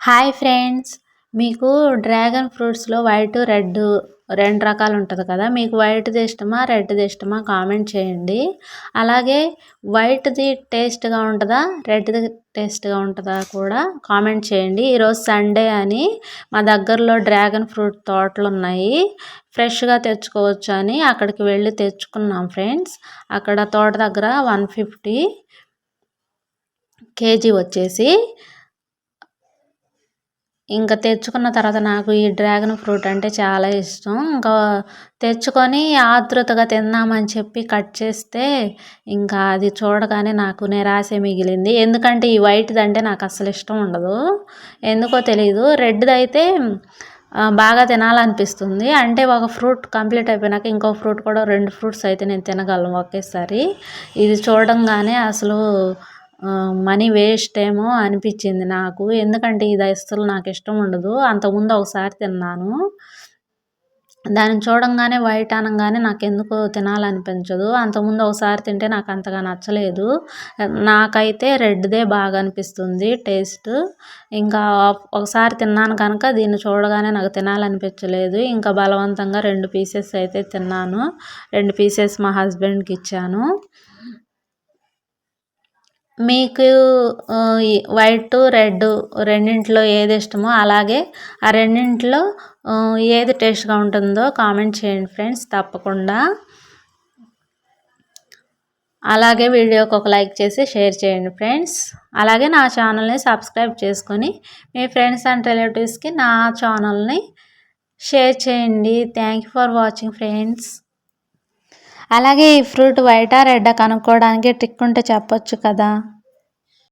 Hi friends, మీకు dragon ఫ్రూట్స్లో white red రెండు రకాలు ఉంటుంది కదా. మీకు వైట్ది ఇష్టమా రెడ్ది ఇష్టమా కామెంట్ చేయండి. అలాగే వైట్ది టేస్ట్గా ఉంటుందా రెడ్ది టేస్ట్గా ఉంటుందా కూడా కామెంట్ చేయండి. ఈరోజు సండే అని మా దగ్గరలో డ్రాగన్ ఫ్రూట్ తోటలు ఉన్నాయి, ఫ్రెష్గా తెచ్చుకోవచ్చు అని అక్కడికి వెళ్ళి తెచ్చుకున్నాం ఫ్రెండ్స్. అక్కడ తోట దగ్గర 150 కేజీ వచ్చేసి. ఇంకా తెచ్చుకున్న తర్వాత నాకు ఈ డ్రాగన్ ఫ్రూట్ అంటే చాలా ఇష్టం. ఇంకా తెచ్చుకొని ఆతృతగా తిందామని చెప్పి కట్ చేస్తే ఇంకా అది చూడగానే నాకు నిరాశ మిగిలింది. ఎందుకంటే ఈ వైట్ది అంటే నాకు అసలు ఇష్టం ఉండదు, ఎందుకో తెలియదు. రెడ్ది అయితే బాగా తినాలనిపిస్తుంది. అంటే ఒక ఫ్రూట్ కంప్లీట్ అయిపోయినాక ఇంకో ఫ్రూట్ కూడా 2 ఫ్రూట్స్ అయితే నేను తినగలను ఒకేసారి. ఇది చూడంగానే అసలు మనీ వేస్ట్ ఏమో అనిపించింది నాకు. ఎందుకంటే ఇది అస్సలు నాకు ఇష్టం ఉండదు. అంతకుముందు ఒకసారి తిన్నాను, దాన్ని చూడంగానే వైట్ అనగానే నాకు ఎందుకో తినాలనిపించదు. అంతకుముందు ఒకసారి తింటే నాకు అంతగా నచ్చలేదు. నాకైతే రెడ్దే బాగా అనిపిస్తుంది టేస్ట్. ఇంకా ఒకసారి తిన్నాను కనుక దీన్ని చూడగానే నాకు తినాలనిపించలేదు. ఇంకా బలవంతంగా 2 పీసెస్ అయితే తిన్నాను. 2 పీసెస్ మా హస్బెండ్కి ఇచ్చాను. మీకు వైట్ రెడ్ రెండింటిలో ఏది ఇష్టమో, అలాగే ఆ రెండింటిలో ఏది టేస్ట్గా ఉంటుందో కామెంట్ చేయండి ఫ్రెండ్స్ తప్పకుండా. అలాగే వీడియోకి ఒక లైక్ చేసి షేర్ చేయండి ఫ్రెండ్స్. అలాగే నా ఛానల్ని సబ్స్క్రైబ్ చేసుకొని మీ ఫ్రెండ్స్ అండ్ రిలేటివ్స్కి నా ఛానల్ని షేర్ చేయండి. Thank you for watching friends. అలాగే ఈ ఫ్రూట్ వైటా రెడ్డా కనుక్కోవడానికి ట్రిక్ ఉంటే చెప్పొచ్చు కదా.